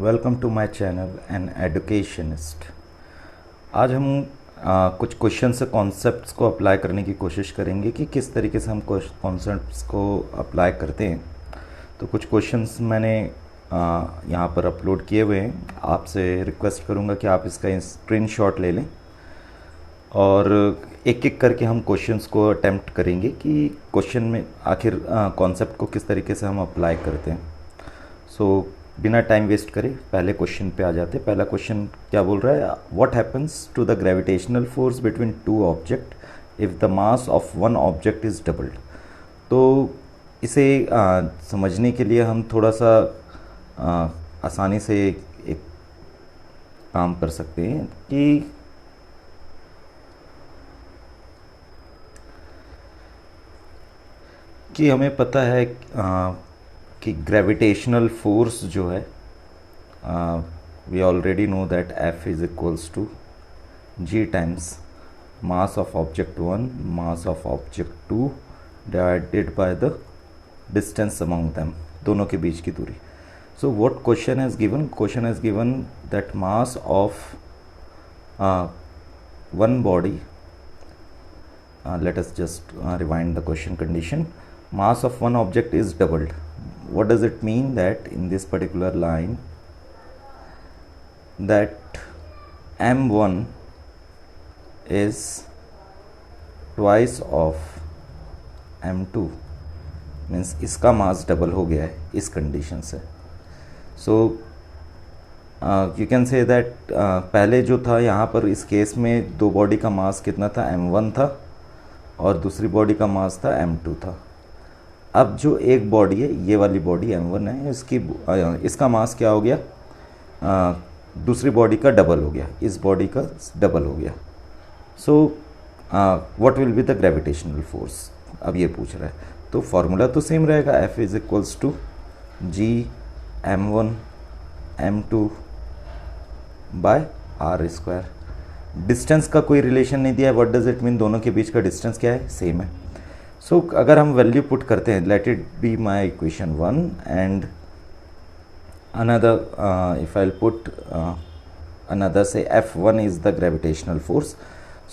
Welcome to my channel an educationist. आज हम कुछ क्वेश्चन से कॉन्सेप्ट्स को अप्लाई करने की कोशिश करेंगे कि किस तरीके से हम कॉन्सेप्ट्स को अप्लाई करते हैं। तो कुछ क्वेश्चंस मैंने यहाँ पर अपलोड किए हुए हैं। आपसे रिक्वेस्ट करूँगा कि आप इसका स्क्रीनशॉट ले लें और एक एक करके हम क्वेश्चंस को अटेम्प्ट करेंगे कि क्वेश्चन में आखिर कॉन्सेप्ट को किस तरीके से हम अप्लाई करते हैं। सो बिना टाइम वेस्ट करे पहले क्वेश्चन पे आ जाते हैं। पहला क्वेश्चन क्या बोल रहा है, what happens to the gravitational force between two object if the mass of one object is doubled. तो इसे समझने के लिए हम थोड़ा सा आसानी से एक काम कर सकते हैं कि हमें पता है कि ग्रेविटेशनल फोर्स जो है, we already know that F is equals to G times mass of object 1 mass of object 2 divided by the distance among them, दोनों के बीच की दूरी। So what question has given, question has given that mass of one body, let us just rewind the question condition. Mass of one object is doubled. What does it mean? That in this particular line, that m1 is twice of m2, means इसका mass double हो गया है इस condition से। So you can say that पहले जो था यहाँ पर इस केस में दो बॉडी का मास कितना था, m1 था और दूसरी बॉडी का मास था m2 था। अब जो एक बॉडी है, ये वाली बॉडी m1 है, इसका मास क्या हो गया, दूसरी बॉडी का डबल हो गया, इस बॉडी का डबल हो गया। So what will be the gravitational force, अब ये पूछ रहा है। तो फॉर्मूला तो सेम रहेगा, F is equals to G m1 m2 by r square. Distance का कोई रिलेशन नहीं दिया है, व्हाट डज इट मीन, दोनों के बीच का डिस्टेंस क्या है, सेम है। सो अगर हम वैल्यू पुट करते हैं, late it be my equation 1 and another if I put another से F1 is the gravitational force.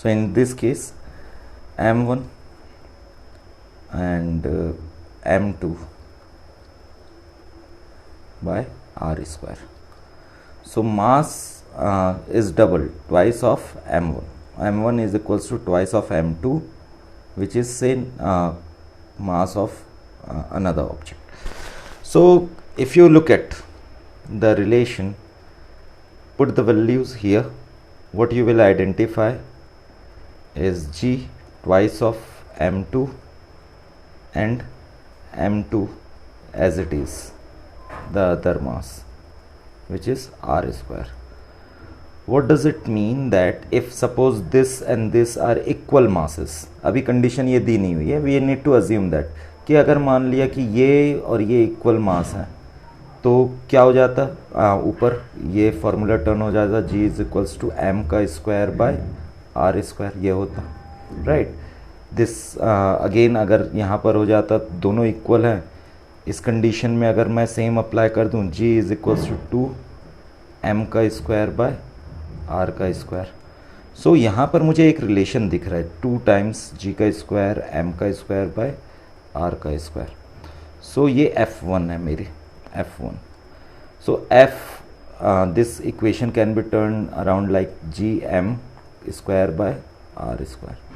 So in this case m1 and m2 by r square. So mass is double, twice of m1. m1 is equals to twice of m2, which is say mass of another object. So if you look at the relation, put the values here, what you will identify is G twice of m2 and m2 as it is the other mass, which is r square. What does it mean that if suppose this and this are equal masses, अभी condition ये दी नहीं हुई है, we need to assume that कि अगर मान लिया कि ये और ये इक्वल मास हैं तो क्या हो जाता, ऊपर ये फॉर्मूला टर्न हो जाता, G is equals to m का स्क्वायर बाय r स्क्वायर, ये होता, राइट। दिस अगेन अगर यहाँ पर हो जाता दोनों इक्वल हैं, इस कंडीशन में अगर मैं सेम अप्लाई कर दूँ, G is equals to 2 m का स्क्वायर बाय r का स्क्वायर। सो यहाँ पर मुझे एक रिलेशन दिख रहा है, 2 टाइम्स G का स्क्वायर m का स्क्वायर बाय r का स्क्वायर। सो ये F1 है मेरी, F1। So F this equation can be turn around like Gm square by r square.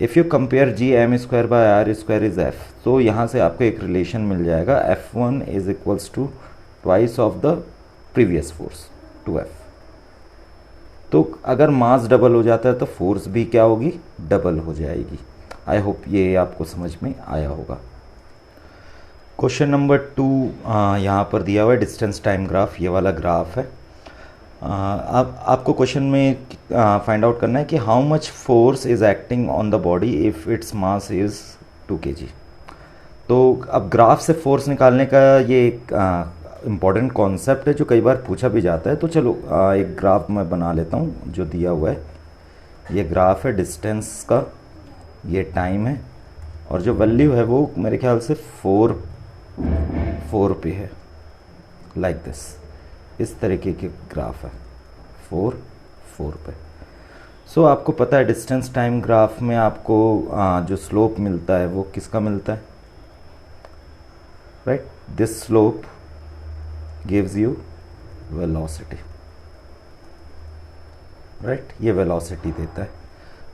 If you compare Gm square by r square is F, तो यहाँ से आपको एक relation मिल जाएगा, F1 is equals to twice of the previous force 2F। तो अगर mass double हो जाता है तो फोर्स भी क्या होगी, डबल हो जाएगी। आई होप ये आपको समझ में आया होगा। क्वेश्चन नंबर 2 यहाँ पर दिया हुआ है, डिस्टेंस टाइम ग्राफ, ये वाला ग्राफ है। अब आपको क्वेश्चन में फाइंड आउट करना है कि how much force is acting on the body if its mass is 2 kg। तो अब ग्राफ से फोर्स निकालने का ये एक इम्पॉर्टेंट कॉन्सेप्ट है जो कई बार पूछा भी जाता है। तो चलो एक ग्राफ मैं बना लेता हूँ जो दिया हुआ है। ये ग्राफ है डिस्टेंस का, ये टाइम है, और जो वैल्यू है वो मेरे ख्याल से 4 पे है, लाइक दिस। इस तरीके के ग्राफ है 4 4 पे। सो आपको पता है डिस्टेंस टाइम ग्राफ में आपको जो स्लोप मिलता है वो किसका मिलता है, right, this slope gives you velocity, right, ये वेलोसिटी देता है।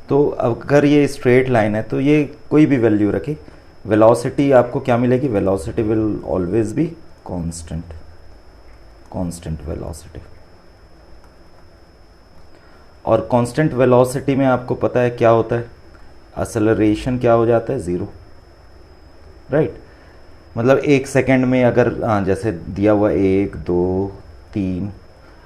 तो अगर ये स्ट्रेट लाइन है तो ये कोई भी वैल्यू रखे, वेलोसिटी आपको क्या मिलेगी, velocity will always be constant, constant velocity. और कांस्टेंट वेलोसिटी में आपको पता है क्या होता है, एक्सेलरेशन क्या हो जाता है, ज़ीरो, राइट। मतलब 1 सेकेंड में अगर जैसे दिया हुआ 1 2 3,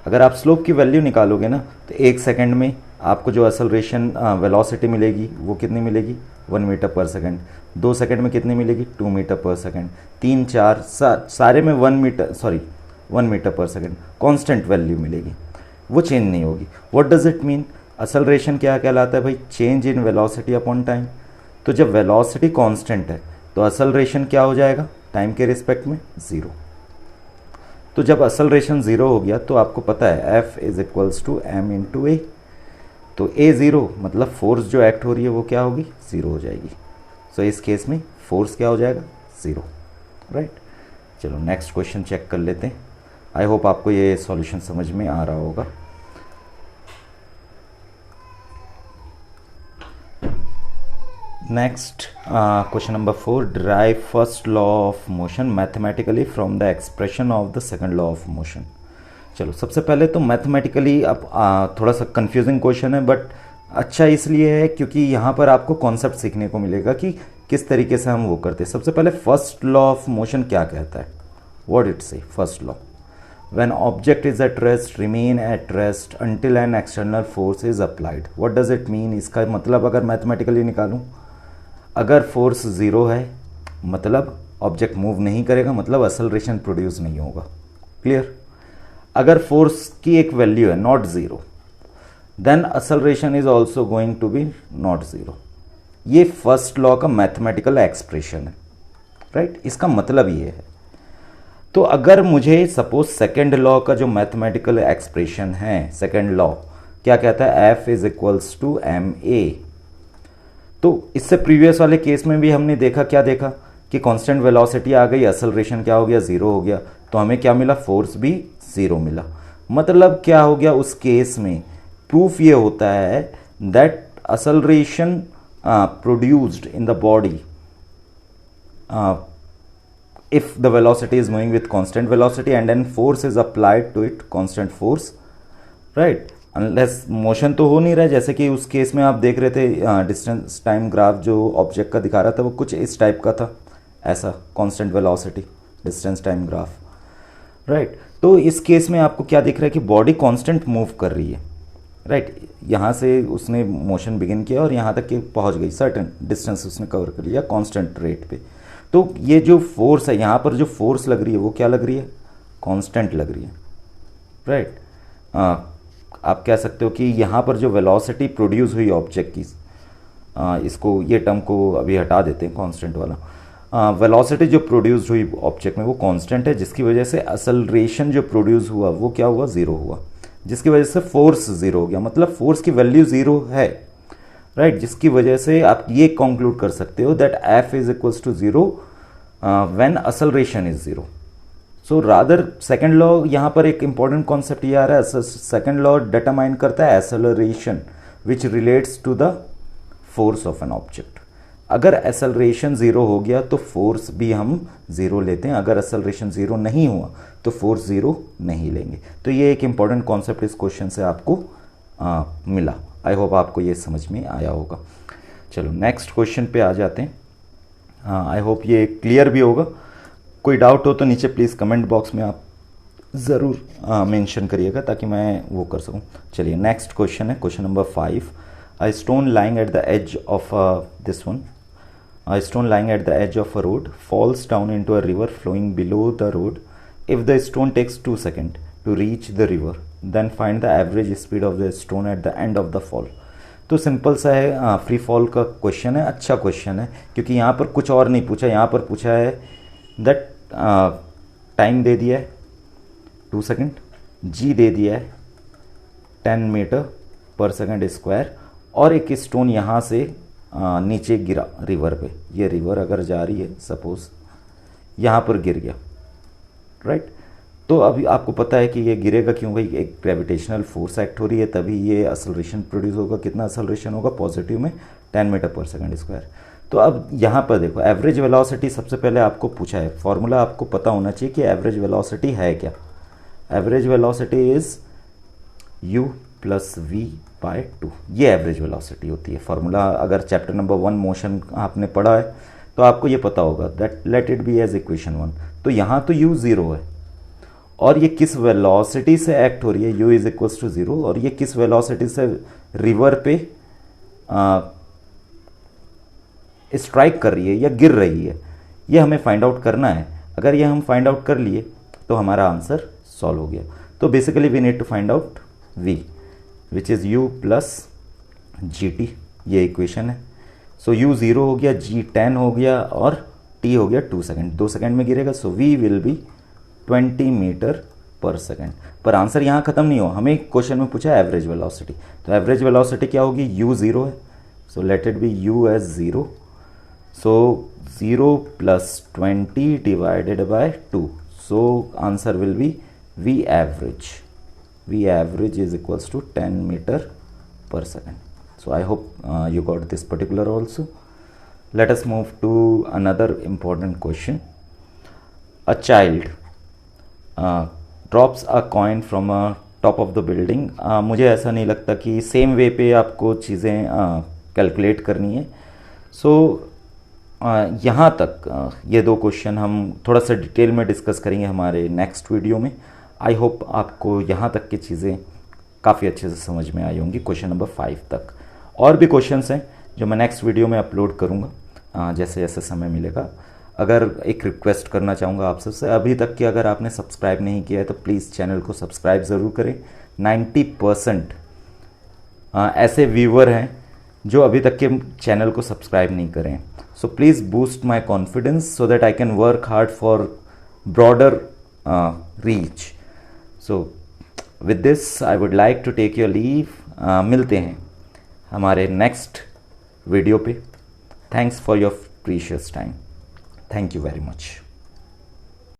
अगर आप स्लोप की वैल्यू निकालोगे ना तो 1 सेकेंड में आपको जो एक्सेलरेशन वेलोसिटी मिलेगी वो कितनी मिलेगी, 1 मीटर पर सेकेंड। 2 सेकेंड में कितनी मिलेगी, 2 मीटर पर सेकेंड। 3 4 सारे में 1 metre per second constant value मिलेगी, वो चेंज नहीं होगी। What does it mean, acceleration क्या कहलाता है भाई, change in velocity upon time. तो जब वेलोसिटी कांस्टेंट है तो एक्सेलरेशन क्या हो जाएगा, टाइम के रिस्पेक्ट में ज़ीरो। तो जब एक्सेलरेशन ज़ीरो हो गया तो आपको पता है F is equals to m into A. तो ए ज़ीरो मतलब फोर्स जो एक्ट हो रही है वो क्या होगी, ज़ीरो हो जाएगी। सो इस केस में फोर्स क्या हो जाएगा, ज़ीरो, राइट। चलो नेक्स्ट क्वेश्चन चेक कर लेते हैं। आई होप आपको ये सॉल्यूशन समझ में आ रहा होगा। Next question number 4, derive first law of motion mathematically from the expression of the second law of motion. चलो सबसे पहले तो मैथमेटिकली अब थोड़ा सा कंफ्यूजिंग क्वेश्चन है, बट अच्छा इसलिए है क्योंकि यहाँ पर आपको कॉन्सेप्ट सीखने को मिलेगा कि किस तरीके से हम वो करते हैं। सबसे पहले फर्स्ट लॉ ऑफ मोशन क्या कहता है, व्हाट इट से, first law, when object is at rest remain at rest until an external force is applied। what does it mean, इसका मतलब अगर मैथमेटिकली निकालूं, अगर फोर्स ज़ीरो है मतलब ऑब्जेक्ट मूव नहीं करेगा, मतलब एक्सेलरेशन प्रोड्यूस नहीं होगा, क्लियर। अगर फोर्स की एक वैल्यू है not zero then acceleration is also going to be not zero. ये फर्स्ट लॉ का मैथमेटिकल एक्सप्रेशन है, राइट, इसका मतलब ये है। तो अगर मुझे सपोज सेकेंड लॉ का जो मैथमेटिकल एक्सप्रेशन है, सेकेंड लॉ क्या कहता है, F is equals to M A. तो इससे प्रीवियस वाले केस में भी हमने देखा, क्या देखा कि कांस्टेंट वेलोसिटी आ गई, एक्सेलरेशन क्या हो गया, ज़ीरो हो गया, तो हमें क्या मिला, फोर्स भी ज़ीरो मिला। मतलब क्या हो गया उस केस में, प्रूफ ये होता है that acceleration produced in the body if the velocity is moving with constant velocity and then force is applied to it, constant force, right, unless motion तो हो नहीं रहा है। जैसे कि उस केस में आप देख रहे थे डिस्टेंस टाइम ग्राफ जो ऑब्जेक्ट का दिखा रहा था वो कुछ इस टाइप का था, ऐसा constant velocity distance time graph, right. तो इस केस में आपको क्या दिख रहा है कि बॉडी कांस्टेंट मूव कर रही है, राइट। यहाँ से उसने मोशन बिगिन किया और यहाँ तक कि पहुँच गई, सर्टेन डिस्टेंस उसने कवर कर लिया कांस्टेंट रेट पे। तो ये जो फोर्स है, यहाँ पर जो फोर्स लग रही है वो क्या लग रही है, कांस्टेंट लग रही है, राइट। आप कह सकते हो कि यहाँ पर जो वेलोसिटी प्रोड्यूस हुई ऑब्जेक्ट की, इसको ये टर्म को अभी हटा देते हैं कांस्टेंट वाला, वेलोसिटी जो प्रोड्यूस हुई ऑब्जेक्ट में वो कांस्टेंट है, जिसकी वजह से एक्सेलरेशन जो प्रोड्यूस हुआ वो क्या हुआ, ज़ीरो हुआ, जिसकी वजह से फोर्स ज़ीरो हो गया। मतलब फोर्स की वैल्यू ज़ीरो है, राइट, जिसकी वजह से आप ये कंक्लूड कर सकते हो that F is equals to zero when acceleration is zero. So rather second law, यहाँ पर एक इंपॉर्टेंट कॉन्सेप्ट ये आ रहा है, सेकेंड लॉ डिटरमाइन करता है acceleration which relates to the force of an object. अगर एक्सेलरेशन ज़ीरो हो गया तो फोर्स भी हम ज़ीरो लेते हैं, अगर एक्सेलरेशन ज़ीरो नहीं हुआ तो फोर्स ज़ीरो नहीं लेंगे। तो ये एक इंपॉर्टेंट कॉन्सेप्ट इस क्वेश्चन से आपको मिला। आई होप आपको ये समझ में आया होगा। चलो नेक्स्ट क्वेश्चन पे आ जाते हैं। आई होप ये क्लियर भी होगा। कोई डाउट हो तो नीचे प्लीज़ कमेंट बॉक्स में आप ज़रूर मेंशन करिएगा ताकि मैं वो कर सकूं। चलिए नेक्स्ट क्वेश्चन है question number 5। A stone lying at the edge of this one, a stone lying at the edge of a road falls down into a river flowing below the road. If the stone takes 2 seconds to reach the river then find the average speed of the stone at the end of the fall. तो simple सा है, free fall का question है, अच्छा question है क्योंकि यहाँ पर कुछ और नहीं पूछा, यहाँ पर पूछा है दैट टाइम दे दिया है 2 सेकेंड, जी दे दिया है 10 मीटर पर सेकंड स्क्वायर, और एक स्टोन यहाँ से नीचे गिरा रिवर पे, ये रिवर अगर जा रही है सपोज यहाँ पर गिर गया, राइट। तो अभी आपको पता है कि ये गिरेगा क्यों भाई, एक ग्रेविटेशनल फोर्स एक्ट हो रही है, तभी ये असलरेशन प्रोड्यूस होगा। कितना असलरेशन होगा पॉजिटिव में 10 मीटर पर सेकंड स्क्वायर। तो अब यहाँ पर देखो एवरेज वेलोसिटी सबसे पहले आपको पूछा है, फॉर्मूला आपको पता होना चाहिए कि एवरेज वेलोसिटी है क्या। Average velocity is u plus v by 2, ये एवरेज वेलोसिटी होती है। फॉर्मूला अगर चैप्टर नंबर 1 मोशन आपने पढ़ा है तो आपको ये पता होगा, that let it be as equation 1। तो यहाँ तो u 0 है, और ये किस वेलोसिटी से एक्ट हो रही है, u इज इक्वल्स टू 0, और ये किस वेलोसिटी से रिवर पे स्ट्राइक कर रही है या गिर रही है, ये हमें फाइंड आउट करना है। अगर ये हम फाइंड आउट कर लिए तो हमारा आंसर सॉल्व हो गया। तो basically we need to find out v which is u plus G T, ये इक्वेशन है। सो u 0 हो गया, g 10 हो गया, और t हो गया 2 सेकेंड, 2 सेकेंड में गिरेगा। So v will be 20 metre per second. पर आंसर यहाँ ख़त्म नहीं हो, हमें क्वेश्चन में पूछा एवरेज वेलोसिटी, तो एवरेज वेलोसिटी क्या होगी, u 0 है, so let it be u as 0। So 0 plus 20 divided by 2, so answer will be v average. V average is equals to 10 meter per second. So I hope you got this particular also. Let us move to another important question. A child drops a coin from a top of the building. मुझे ऐसा नहीं लगता कि same way पे आपको चीज़ें calculate करनी है। सो यहाँ तक ये दो क्वेश्चन हम थोड़ा सा डिटेल में डिस्कस करेंगे हमारे नेक्स्ट वीडियो में। आई होप आपको यहाँ तक की चीज़ें काफ़ी अच्छे से समझ में आई होंगी, क्वेश्चन नंबर 5 तक। और भी क्वेश्चंस हैं जो मैं नेक्स्ट वीडियो में अपलोड करूँगा जैसे जैसे समय मिलेगा। अगर एक रिक्वेस्ट करना चाहूँगा आप सबसे, अभी तक कि अगर आपने सब्सक्राइब नहीं किया है तो प्लीज़ चैनल को सब्सक्राइब ज़रूर करें। 90% ऐसे व्यूअर हैं जो अभी तक के चैनल को सब्सक्राइब नहीं करें। So please boost my confidence so that I can work hard for broader reach. So with this I would like to take your leave. मिलते हैं हमारे नेक्स्ट वीडियो पे। Thanks for your precious time. Thank you very much.